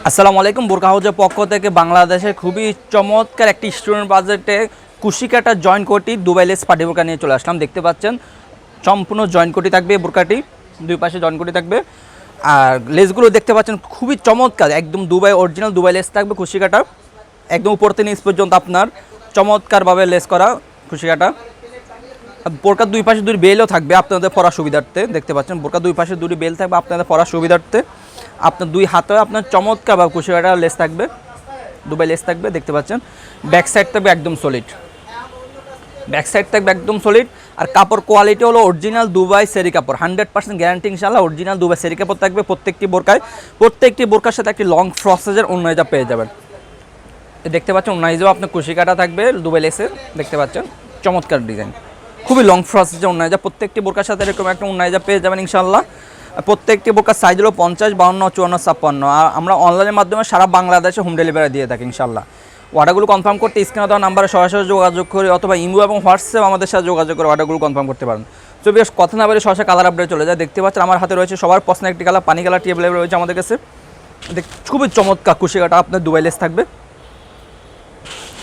আসসালামু আলাইকুম। বোরকা হাউজের পক্ষ থেকে বাংলাদেশের খুবই চমৎকার একটি স্টুডেন্ট বাজেটে কুশিকাটা জয়েন্ট কোটি দুবাই লেস পার্টি বোরকা নিয়ে চলে আসলাম। দেখতে পাচ্ছেন সম্পূর্ণ জয়েন্ট কোটি থাকবে, বোরকাটি দুই পাশে জয়েন্ট কোটি থাকবে। আর লেসগুলো দেখতে পাচ্ছেন খুবই চমৎকার, একদম দুবাই অরিজিনাল দুবাই লেস থাকবে। কুশিকাটা একদম উপর থেকে নিচ পর্যন্ত আপনার চমৎকারভাবে লেস করা কুশিকাটা। বোরকার দুই পাশে দুই বেলও থাকবে আপনাদের পরার সুবিধার্থে। দেখতে পাচ্ছেন বোরকার দুই পাশে দুটি বেল থাকবে আপনাদের পরার সুবিধার্থে। আপনার দুই হাতে আপনার চমৎকার বা কুশিকাটা লেস থাকবে, দুবাই লেস থাকবে। দেখতে পাচ্ছেন ব্যাক সাইড থাকবে একদম সলিড, ব্যাক সাইড থাকবে একদম সলিড। আর কাপড় কোয়ালিটি হলো অরিজিনাল দুবাই সেরি কাপড়, 100% গ্যারান্টি ইনশাআল্লাহ। অরিজিনাল দুবাই সেরি কাপড় থাকবে প্রত্যেকটি বোরকায়। প্রত্যেকটি বোরকার সাথে একটি লং ফ্রসেজের ওন্নাইজা পেয়ে যাবেন। দেখতে পাচ্ছেন ওন্নাইজাও আপনার কুশিকাটা থাকবে দুবাই লেসের। দেখতে পাচ্ছেন চমৎকার ডিজাইন, খুবই লং ফ্রসেজের ওন্নাইজা। প্রত্যেকটি বোরকার সাথে এরকম একটা ওন্নাইজা পেয়ে যাবেন ইনশাআল্লাহ। প্রত্যেকটি বোরকার সাইজ হলো 50, 52, 54, 56। আর আমরা অনলাইনের মাধ্যমে সারা বাংলাদেশে হোম ডেলিভারি দিয়ে থাকি ইনশাআল্লাহ। অর্ডারগুলো কনফার্ম করতে স্ক্রিনে দেওয়া নাম্বারে সরাসরি যোগাযোগ করে অথবা ইমো এবং হোয়াটসঅ্যাপ আমাদের সাথে যোগাযোগ করে অর্ডারগুলো কনফার্ম করতে পারেন। তো বেশ কথা না বলে সরাসরি কালার আপডেট চলে যায়। দেখতে পাচ্ছেন আমার হাতে রয়েছে সবার পছন্দের একটি কালার, পানি কালার অ্যাভেলেবল রয়েছে আমাদের কাছে। খুবই চমৎকার কুশিকাটা আপনার দুবাই লেস থাকবে।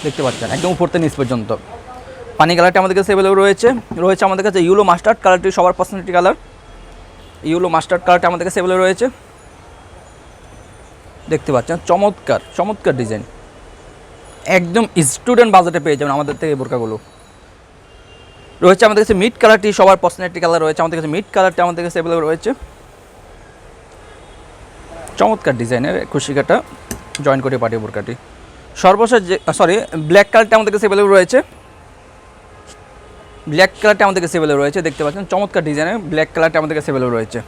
দেখতে পাচ্ছেন একদম উপর থেকে নিচ পর্যন্ত পানি কালারটি আমাদের কাছে অ্যাভেলেবল রয়েছে। আমাদের কাছে ইউলো মাস্টার্ড কালারটি সবার পছন্দের একটি কালার। ইউলো মাস্টার্ড কালারটা আমাদের কাছে অ্যাভেলেবল রয়েছে। দেখতে পাচ্ছেন চমৎকার চমৎকার ডিজাইন, একদম স্টুডেন্ট বাজেটে পেয়ে যাবেন আমাদের থেকে এই বোরকাগুলো। রয়েছে আমাদের কাছে মিড কালারটি সবার পছন্দের একটি কালার রয়েছে আমাদের কাছে। মিড কালারটি আমাদের কাছে অ্যাভেলেবল রয়েছে। চমৎকার ডিজাইনের কুশিকাটা জয়েন করে পাঠিয়ে বোরকাটি সর্বশেষ ব্ল্যাক কালারটা আমাদের কাছে অ্যাভেলেবল রয়েছে। ব্ল্যাক কালারটা আমাদের কাছে অ্যাভেলেবল রয়েছে। দেখতে পাচ্ছেন চমৎকার ডিজাইনের ব্ল্যাক কালারটা আমাদের কাছে অ্যাভেলেবল রয়েছে।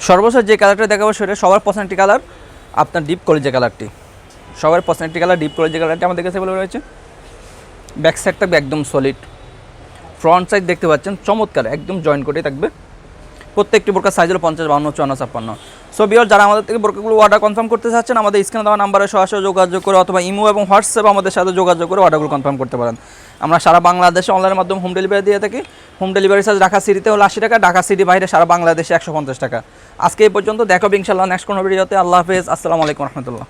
সর্বশেষ যে কালারটা দেখাবো সেটা সবার পছন্দের একটি কালার, আপনার ডিপ কলিজা কালারটি। সবার পছন্দের একটি কালার ডিপ কলিজা কালারটি আমাদের কাছে অ্যাভেলেবল রয়েছে। ব্যাক সাইড থাকবে একদম সলিড, ফ্রন্ট সাইড দেখতে পাচ্ছেন চমৎকার একদম জয়েন করে থাকবে। প্রত্যেকটি বোরকার সাইজ হলো 50, 52, 54, 56। সো বিয়ার যারা আমাদের থেকে বোরকাগুলো অর্ডার কনফার্ম করতে চাচ্ছেন আমাদের স্ক্রিনে দেওয়া নাম্বারে সরাসরি যোগাযোগ করে অথবা ইমো এবং হোয়াটসঅ্যাপ আমাদের সাথে যোগাযোগ করে অর্ডারগুলো কনফার্ম করতে পারেন। আমরা সারা বাংলাদেশে অনলাইনের মাধ্যমে হোম ডেলিভারি দিয়ে থাকি। হোম ডেলিভারি চার্জ ঢাকা সিটিতে হলো 80 টাকা, ঢাকা সিটি বাইরে সারা বাংলাদেশে 150 টাকা। আজকে এই পর্যন্ত, দেখা হবে ইনশাআল্লাহ নেক্সট কোনো ভিডিওতে। আল্লাহ হাফেজ, আসসালামু আলাইকুম রহমতুল্লাহ।